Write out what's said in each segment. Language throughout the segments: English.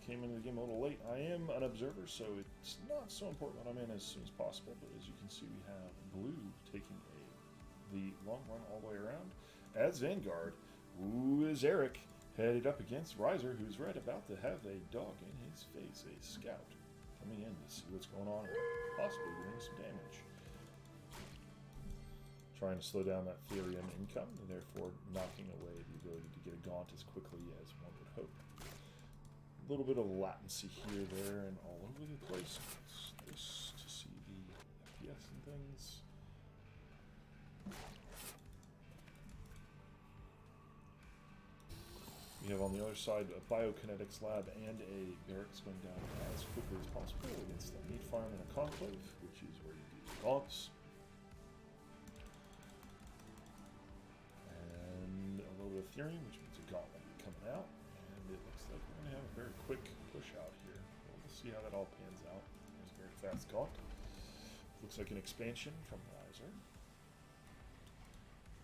came into the game a little late. I am an observer, so it's not so important that I'm in as soon as possible. But as you can see, we have blue taking the long run all the way around. As Vanguard, who is Erik, headed up against Rhizer, who's right about to have a dog in his face, a scout, coming in to see what's going on and possibly doing some damage. Trying to slow down that Therian income, and therefore knocking away the ability to get a Gaunt as quickly as one would hope. A little bit of latency here, there, and all over the place. Just to see the FPS and things. We have on the other side a biokinetics lab and a barracks going down as quickly as possible against the meat farm and a conclave, which is where you do the gaunts. And a little bit of Therian, which means a gaunt will be coming out. And it looks like we're going to have a very quick push out here. We'll see how that all pans out. There's a very fast gaunt. Looks like an expansion from Rhizer.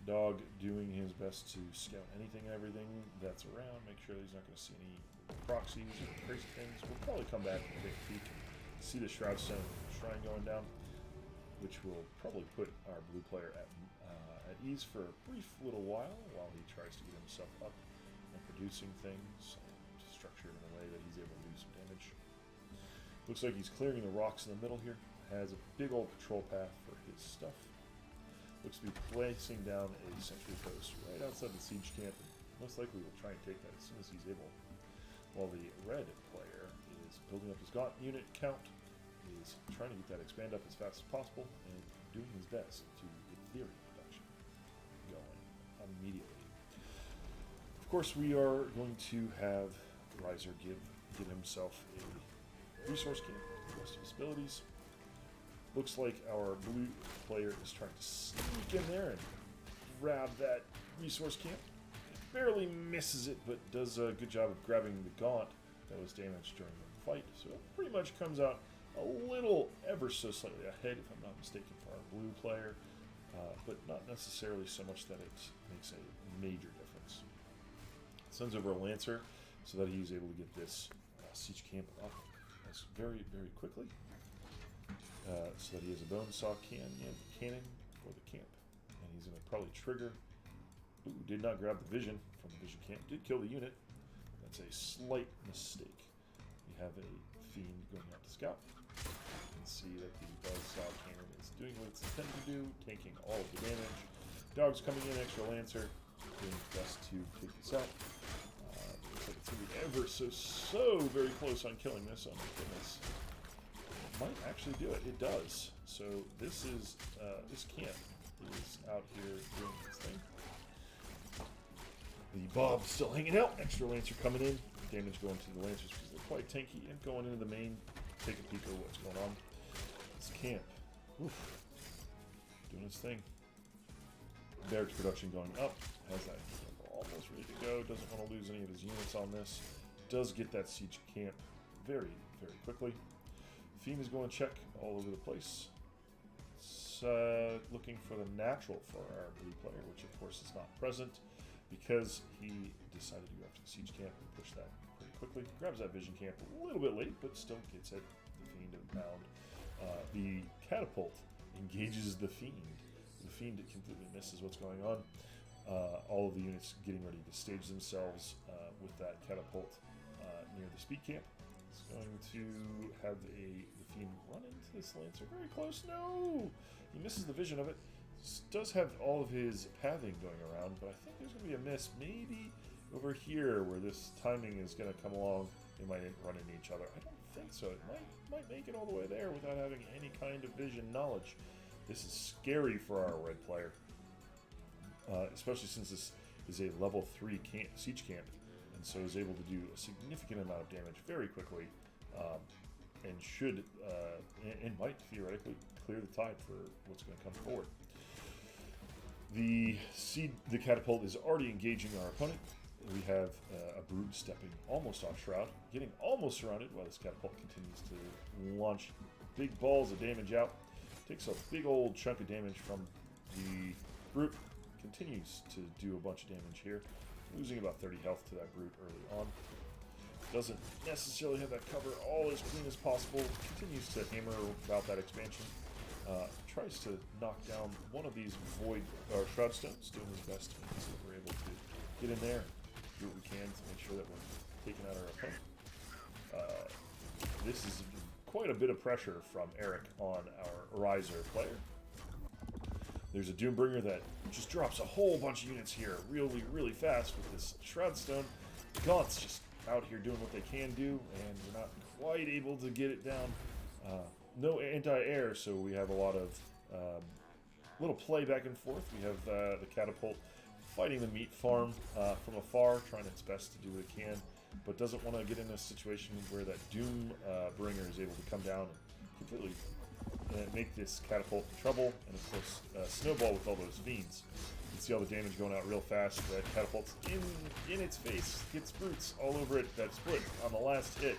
Dog doing his best to scout anything and everything that's around, make sure that he's not going to see any proxies or crazy things. We'll probably come back and take a peek and see the Shroudstone Shrine going down, which will probably put our blue player at ease for a brief little while he tries to get himself up and producing things and structure it in a way that he's able to do some damage. Looks like he's clearing the rocks in the middle here. Has a big old patrol path for his stuff. Looks to be placing down a sentry post right outside the siege camp, and most likely will try and take that as soon as he's able. While the red player is building up his gaunt unit count, is trying to get that expand up as fast as possible, and doing his best to get theory production going immediately. Of course, we are going to have Rhizer give himself a resource camp with the rest of his abilities. Looks like our blue player is trying to sneak in there and grab that resource camp. It barely misses it, but does a good job of grabbing the gaunt that was damaged during the fight. So it pretty much comes out a little, ever so slightly ahead, if I'm not mistaken, for our blue player, but not necessarily so much that it makes a major difference. Sends over a Lancer so that he's able to get this siege camp up very, very quickly. So that he has a bone saw cannon for the camp, and he's going to probably trigger. Ooh, did not grab the vision from the vision camp. Did kill the unit. That's a slight mistake. We have a fiend going out to scout. You can see that the bone saw cannon is doing what it's intended to do, taking all of the damage. Dog's coming in, extra Lancer, doing his best to take this out. Looks like it's going to be ever so very close on killing this. Oh my goodness. Might actually do it. It does. So this is this camp is out here doing its thing. The Bob's still hanging out. Extra Lancer coming in. Damage going to the Lancers because they're quite tanky. And going into the main. Take a peek at what's going on. This camp. Oof. Doing its thing. Barracks production going up. Has that camp almost ready to go. Doesn't want to lose any of his units on this. Does get that siege camp very, very quickly. Fiend is going to check all over the place. It's looking for the natural for our blue player, which of course is not present because he decided to go after the siege camp and push that pretty quickly. Grabs that vision camp a little bit late, but still gets it. The Fiend of the pound. The catapult engages the Fiend. The Fiend completely misses what's going on. All of the units getting ready to stage themselves with that catapult near the speed camp. Going to have the Fiend run into this Lancer very close. No! He misses the vision of it. Does have all of his pathing going around, but I think there's going to be a miss. Maybe over here where this timing is going to come along, they might run into each other. I don't think so. It might make it all the way there without having any kind of vision knowledge. This is scary for our red player, especially since this is a level 3 siege camp. And so is able to do a significant amount of damage very quickly, and should and might theoretically clear the tide for what's going to come forward. The catapult is already engaging our opponent. We have a brood stepping almost off Shroud, getting almost surrounded while this catapult continues to launch big balls of damage out. Takes a big old chunk of damage from the brute. Continues to do a bunch of damage here. Losing about 30 health to that brute early on. Doesn't necessarily have that cover all as clean as possible. Continues to hammer about that expansion. Tries to knock down one of these void or shroud stones, doing his best to make sure that we're able to get in there, do what we can to make sure that we're taking out our opponent. This is quite a bit of pressure from Erik on our Rhizer player. There's a Doombringer that just drops a whole bunch of units here really, really fast with this Shroud Stone. Gaunt's just out here doing what they can do, and we're not quite able to get it down. No anti-air, so we have a lot of little play back and forth. We have the Catapult fighting the meat farm from afar, trying its best to do what it can, but doesn't want to get in a situation where that Doom Bringer is able to come down and completely make this Catapult in trouble, and of course snowball with all those fiends. You can see all the damage going out real fast. That Catapult's in its face, gets brutes all over it. That split on the last hit,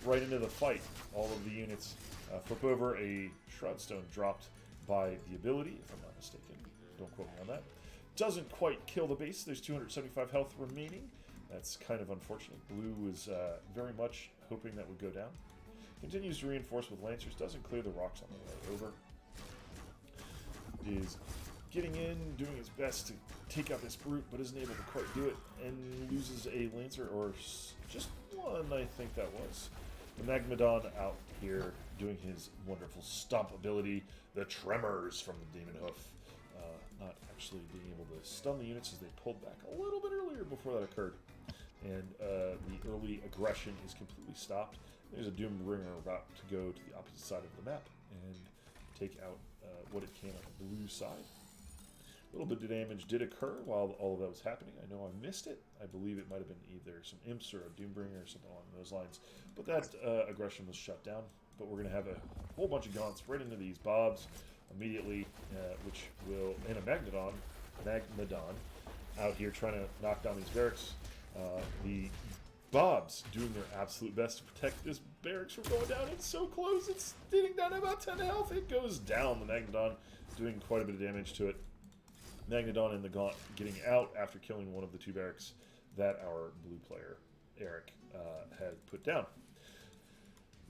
right into the fight. All of the units flip over. A Shroud Stone dropped by the ability, if I'm not mistaken. Don't quote me on that. Doesn't quite kill the base. There's 275 health remaining. That's kind of unfortunate. Blue was very much hoping that would go down. Continues to reinforce with Lancers. Doesn't clear the rocks on the way over. Is getting in, doing his best to take out this brute, but isn't able to quite do it, and loses a Lancer, or just one, I think that was. The Magmadon out here doing his wonderful stomp ability, the Tremors from the Demon Hoof. Not actually being able to stun the units as they pulled back a little bit earlier before that occurred. And the early aggression is completely stopped. There's a Doombringer about to go to the opposite side of the map and take out what it can on the blue side. A little bit of damage did occur while all of that was happening. I know I missed it. I believe it might have been either some Imps or a Doombringer or something along those lines. But that aggression was shut down. But we're going to have a whole bunch of Gaunts right into these Bobs immediately, which will, and a Magmadon out here trying to knock down these barracks. The Bobs doing their absolute best to protect this barracks from going down. It's so close. It's getting down to about 10 health. It goes down. The Magmadon doing quite a bit of damage to it. Magmadon and the Gaunt getting out after killing one of the two barracks that our blue player, Erik, had put down.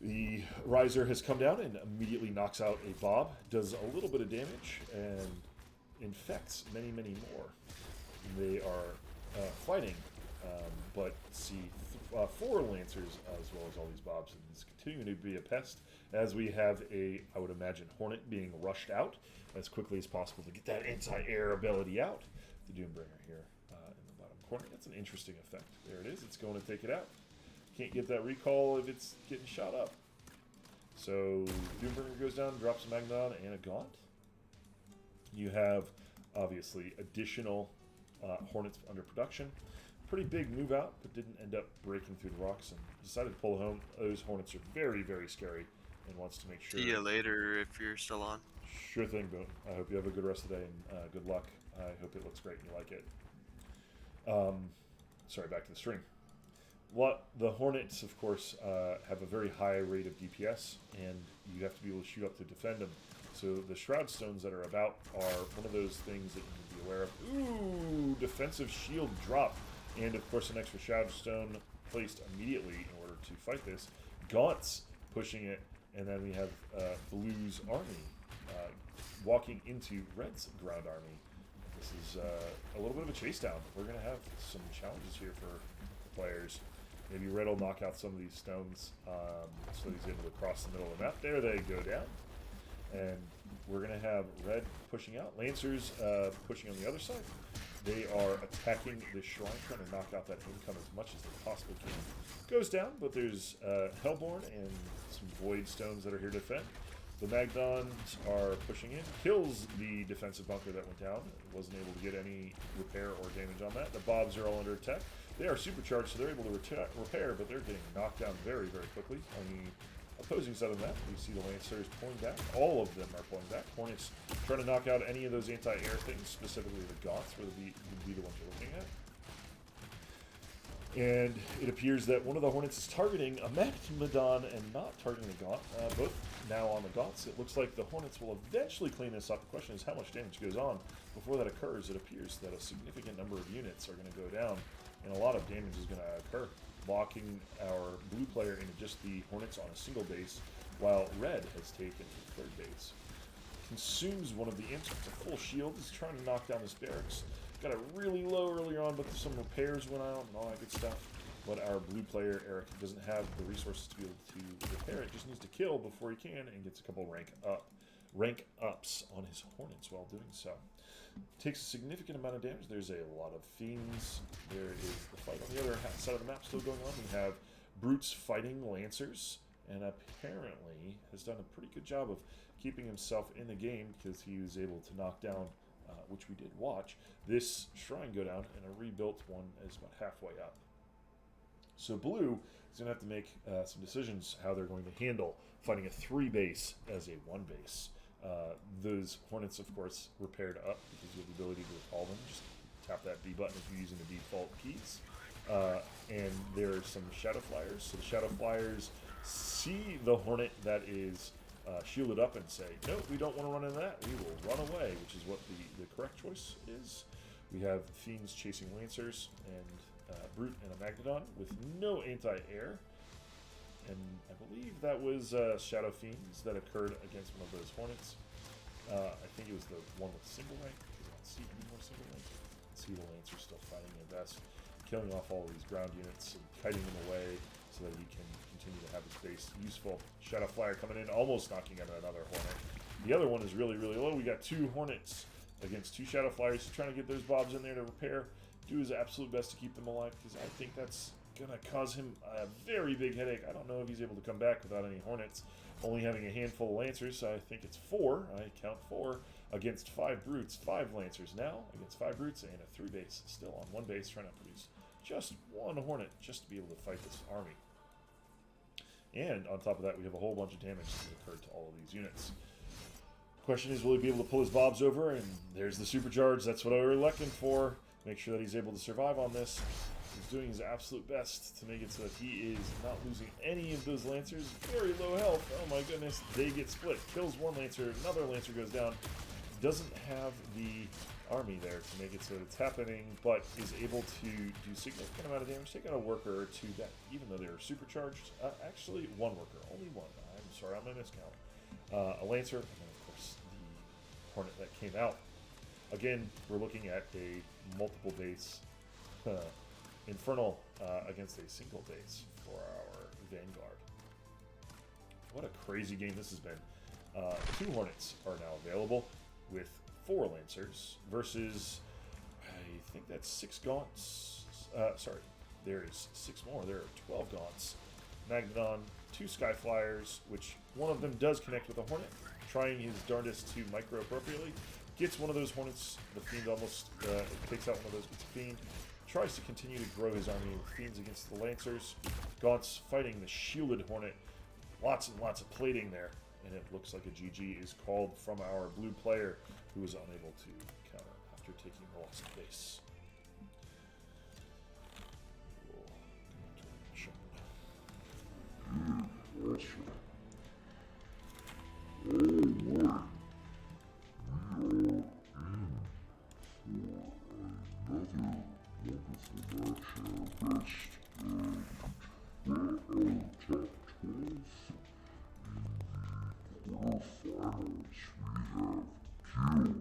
The Rhizer has come down and immediately knocks out a Bob, does a little bit of damage, and infects many, many more. They are fighting, but see 4 Lancers as well as all these Bobs, and it's continuing to be a pest as we have a, I would imagine, Hornet being rushed out as quickly as possible to get that anti-air ability out. The Doombringer here in the bottom corner. That's an interesting effect. There it is. It's going to take it out. Can't get that recall if it's getting shot up. So Doombringer goes down, drops a Magmadon and a Gaunt. You have, obviously, additional Hornets under production. Pretty big move out, but didn't end up breaking through the rocks and decided to pull home. Those Hornets are very, very scary and wants to make sure. See you later if you're still on. Sure thing, Boone. I hope you have a good rest of the day and good luck. I hope it looks great and you like it. Sorry, back to the stream. The Hornets, of course, have a very high rate of DPS, and you have to be able to shoot up to defend them. So the Shroud Stones that are about are one of those things that you need to be aware of. Ooh, defensive shield drop. And, of course, an extra Shroud Stone placed immediately in order to fight this. Gaunts pushing it, and then we have Blue's army walking into Red's ground army. This is a little bit of a chase down. We're going to have some challenges here for the players. Maybe Red will knock out some of these stones so he's able to cross the middle of the map. There they go down. And we're going to have Red pushing out. Lancers pushing on the other side. They are attacking the shrine, trying to knock out that income as much as they possibly can. Goes down, but there's Hellborn and some Void Stones that are here to defend. The Magdons are pushing in. Kills the defensive bunker that went down. Wasn't able to get any repair or damage on that. The Bobs are all under attack. They are supercharged, so they're able to repair, but they're getting knocked down very, very quickly. On the opposing side of the map, we see the Lancers pulling back. All of them are pulling back. Hornets trying to knock out any of those anti-air things, specifically the Gaunts, would be the ones you're looking at. And it appears that one of the Hornets is targeting a Magmadon and not targeting the Gaunt. Both now on the Gaunts. It looks like the Hornets will eventually clean this up. The question is how much damage goes on. Before that occurs, it appears that a significant number of units are going to go down, and a lot of damage is going to occur. locking our blue player into just the Hornets on a single base, while red has taken the third base. Consumes one of the imps with a full shield. He's trying to knock down this barracks. Got it really low earlier on, but some repairs went out and all that good stuff. But our blue player, Erik, doesn't have the resources to be able to repair it. Just needs to kill before he can and gets a couple rank ups on his Hornets while doing so. Takes a significant amount of damage. There's a lot of fiends. There is the fight on the other side of the map still going on. We have brutes fighting lancers, and apparently has done a pretty good job of keeping himself in the game because he was able to knock down, which we did watch, this shrine go down, and a rebuilt one is about halfway up. So blue is going to have to make some decisions how they're going to handle fighting a 3 base as a 1 base. Those Hornets, of course, repaired up because you have the ability to recall them. Just tap that B button if you're using the default keys. And there are some Shadow Flyers. So the Shadow Flyers see the Hornet that is shielded up and say, no, we don't want to run into that. We will run away, which is what the correct choice is. We have Fiends chasing Lancers and Brute and a Magnodon with no anti-air. And I believe that was Shadow Fiends that occurred against one of those Hornets. I think it was the one with single rank. I don't see any more single rank. See the Lancer still fighting their best, killing off all these ground units and kiting them away so that he can continue to have his base useful. Shadow Flyer coming in, almost knocking out another Hornet. The other one is really, really low. We got 2 Hornets against 2 Shadow Flyers. He's trying to get those Bobs in there to repair. Do his absolute best to keep them alive because I think that's gonna cause him a very big headache. I don't know if he's able to come back without any Hornets. Only having a handful of Lancers, so I think it's 4. I count 4 against 5 Brutes. 5 Lancers now against 5 Brutes and a 3 base still on 1 base, trying to produce just 1 Hornet just to be able to fight this army. And on top of that, we have a whole bunch of damage that occurred to all of these units. Question is, will he be able to pull his Bobs over? And there's the supercharge. That's what I was looking for. Make sure that he's able to survive on this. He's doing his absolute best to make it so that he is not losing any of those Lancers. Very low health. Oh my goodness. They get split. Kills 1 Lancer. Another Lancer goes down. Doesn't have the army there to make it so it's happening, but is able to do significant amount of damage. Take out a worker or 2 that, even though they're supercharged. Actually, 1 worker. Only 1. I'm sorry on my miscount. A Lancer, and then of course the Hornet that came out. Again, we're looking at a multiple base Infernal against a single base for our Vanguard. What a crazy game this has been. 2 Hornets are now available with 4 Lancers versus, I think that's 6 Gaunts. Sorry, there is 6 more. There are 12 Gaunts. Magnodon, 2 Skyflyers, which one of them does connect with a Hornet, trying his darndest to micro appropriately. Gets one of those Hornets. The Fiend almost takes out one of those. Gets a Fiend. Tries to continue to grow his army with Fiends against the Lancers. Gaunt's fighting the shielded Hornet. Lots and lots of plating there. And it looks like a GG is called from our blue player, who was unable to counter after taking the lost base. Quarterfinals, we have Kill